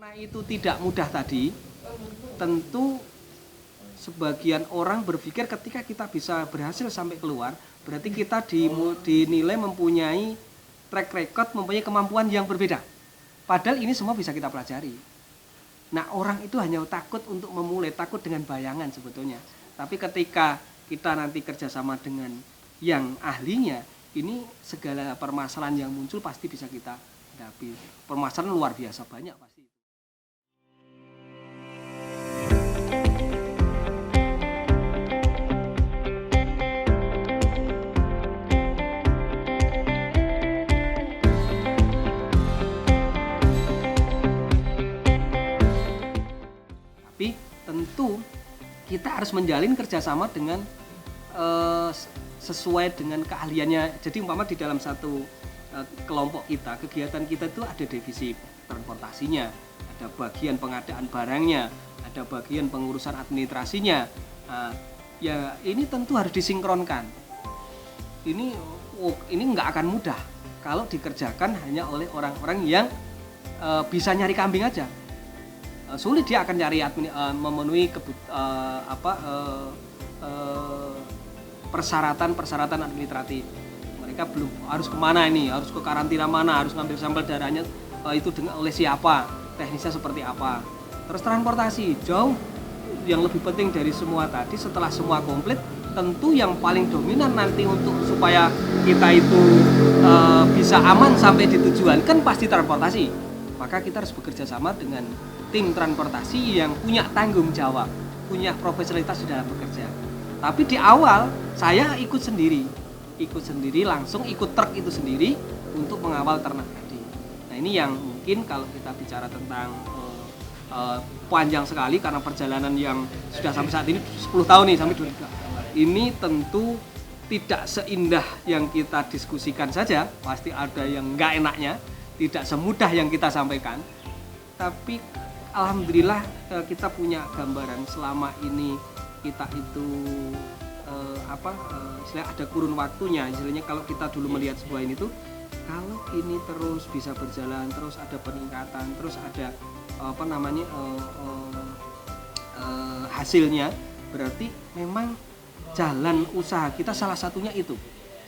Karena itu tidak mudah tadi, tentu sebagian orang berpikir ketika kita bisa berhasil sampai keluar, berarti kita dinilai mempunyai track record, mempunyai kemampuan yang berbeda. Padahal ini semua bisa kita pelajari. Nah, orang itu hanya takut untuk memulai, takut dengan bayangan sebetulnya. Tapi ketika kita nanti kerjasama dengan yang ahlinya, ini segala permasalahan yang muncul pasti bisa kita hadapi. Permasalahan luar biasa banyak pasti. Tapi tentu kita harus menjalin kerjasama dengan sesuai dengan keahliannya. Jadi umpama di dalam satu kelompok kita, kegiatan kita itu ada divisi transportasinya, ada bagian pengadaan barangnya, ada bagian pengurusan administrasinya. Ya ini tentu harus disinkronkan. Ini nggak akan mudah kalau dikerjakan hanya oleh orang-orang yang bisa nyari kambing aja. Sulit dia akan nyari memenuhi persyaratan administratif. Mereka belum harus kemana ini, harus ke karantina mana, harus ngambil sampel darahnya itu oleh siapa, teknisnya seperti apa. Terus transportasi jauh yang lebih penting dari semua tadi. Setelah semua komplit, tentu yang paling dominan nanti untuk supaya kita itu bisa aman sampai di tujuan kan pasti transportasi. Maka kita harus bekerja sama dengan tim transportasi yang punya tanggung jawab, punya profesionalitas di dalam bekerja. Tapi di awal saya ikut sendiri langsung ikut truk itu sendiri untuk mengawal ternak tadi. Nah ini yang mungkin kalau kita bicara tentang panjang sekali karena perjalanan yang sudah sampai saat ini 10 tahun nih sampai 2000. Ini tentu tidak seindah yang kita diskusikan saja, pasti ada yang nggak enaknya, tidak semudah yang kita sampaikan. Tapi alhamdulillah kita punya gambaran selama ini kita itu istilahnya ada kurun waktunya. Istilahnya kalau kita dulu melihat sebuah ini tuh, kalau ini terus bisa berjalan, terus ada peningkatan, terus ada hasilnya, berarti memang jalan usaha kita salah satunya itu.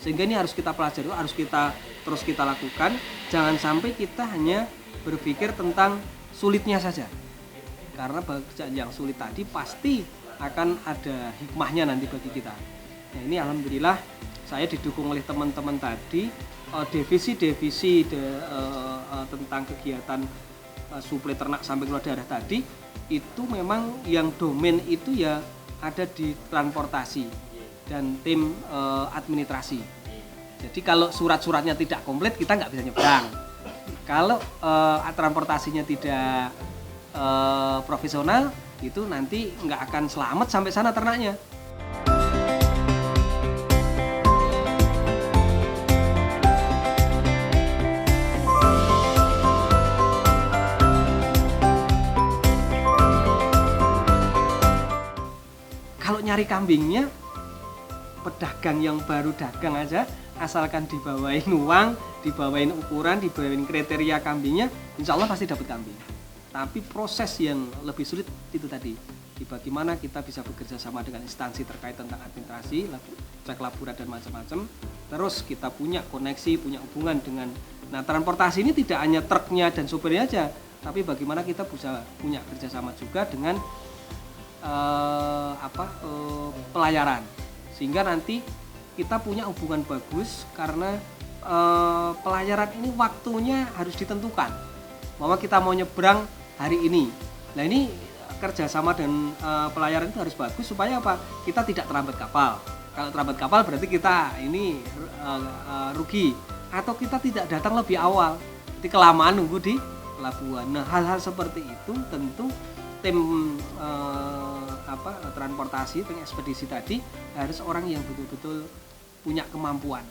Sehingga ini harus kita pelajari, harus kita terus kita lakukan. Jangan sampai kita hanya berpikir tentang sulitnya saja. Karena pekerjaan yang sulit tadi pasti akan ada hikmahnya nanti bagi kita. Nah ini alhamdulillah saya didukung oleh teman-teman tadi, divisi-divisi tentang kegiatan suplai ternak sampai keluar darah tadi, itu memang yang domain itu ya ada di transportasi dan tim administrasi. Jadi kalau surat-suratnya tidak komplit kita nggak bisa nyebrang. Kalau transportasinya tidak profesional, itu nanti nggak akan selamat sampai sana ternaknya. Kalau nyari kambingnya, pedagang yang baru dagang aja, asalkan dibawain uang, dibawain ukuran, dibawain kriteria kambingnya, insya Allah pasti dapat kambing. Tapi proses yang lebih sulit itu tadi, bagaimana kita bisa bekerja sama dengan instansi terkait tentang administrasi, cek laborat dan macam-macam. Terus kita punya koneksi, punya hubungan dengan, nah transportasi ini tidak hanya truknya dan sopirnya aja, tapi bagaimana kita bisa punya kerjasama juga dengan pelayaran, sehingga nanti kita punya hubungan bagus karena pelayaran ini waktunya harus ditentukan bahwa kita mau nyebrang hari ini. Nah ini kerjasama dan pelayaran itu harus bagus supaya apa? Kita tidak terlambat kapal. Kalau terlambat kapal berarti kita ini rugi, atau kita tidak datang lebih awal, jadi kelamaan nunggu di pelabuhan. Nah hal-hal seperti itu tentu tim transportasi, tim ekspedisi tadi harus orang yang betul-betul punya kemampuan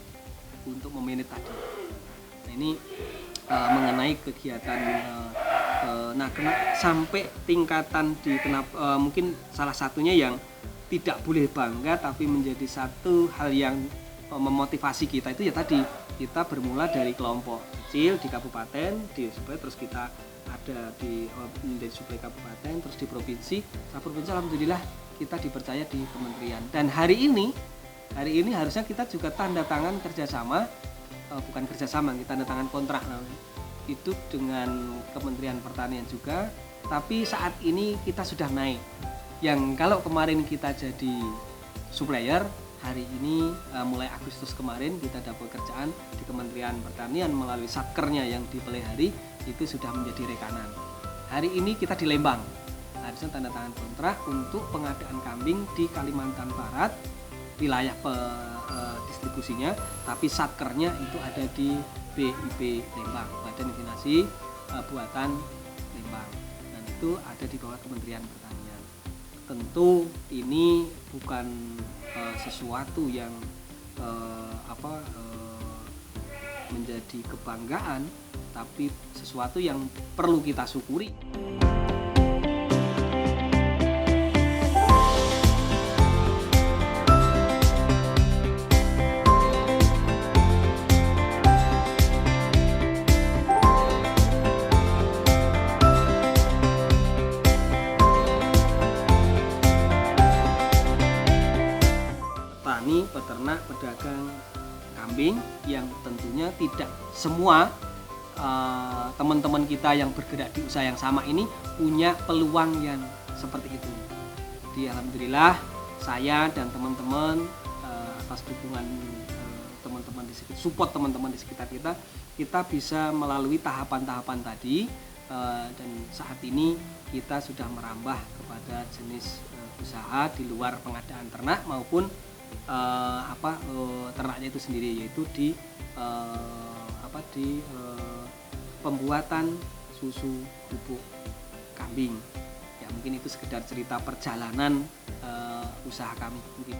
untuk memanage tadi. Nah ini mengenai kegiatan sampai tingkatan mungkin salah satunya yang tidak boleh bangga tapi menjadi satu hal yang memotivasi kita itu ya tadi, kita bermula dari kelompok kecil di kabupaten, terus kita ada di menjadi suplai kabupaten, terus di provinsi. Setelah provinsi alhamdulillah kita dipercaya di kementerian. Dan hari ini harusnya kita juga tanda tangan kerjasama, bukan kerjasama, kita tanda tangan kontrak namanya, itu dengan Kementerian Pertanian juga. Tapi saat ini kita sudah naik. Yang kalau kemarin kita jadi supplier, hari ini mulai Agustus kemarin kita dapat kerjaan di Kementerian Pertanian melalui satkernya yang di Pelihari, itu sudah menjadi rekanan. Hari ini kita di Lembang, harusnya tanda tangan kontrak untuk pengadaan kambing di Kalimantan Barat, wilayah distribusinya, tapi satkernya itu ada di BIP Lembang, Badan Informasi Buatan Lembang, dan itu ada di bawah Kementerian Pertanian. Tentu ini bukan sesuatu yang menjadi kebanggaan, tapi sesuatu yang perlu kita syukuri. Petani, peternak, pedagang kambing yang tentunya tidak semua teman-teman kita yang bergerak di usaha yang sama ini punya peluang yang seperti itu. Jadi alhamdulillah saya dan teman-teman atas dukungan teman-teman di sekitar, support teman-teman di sekitar kita bisa melalui tahapan-tahapan tadi, dan saat ini kita sudah merambah kepada jenis usaha di luar pengadaan ternak maupun ternaknya itu sendiri, yaitu di pembuatan susu bubuk kambing. Ya mungkin itu sekedar cerita perjalanan usaha kami mungkin.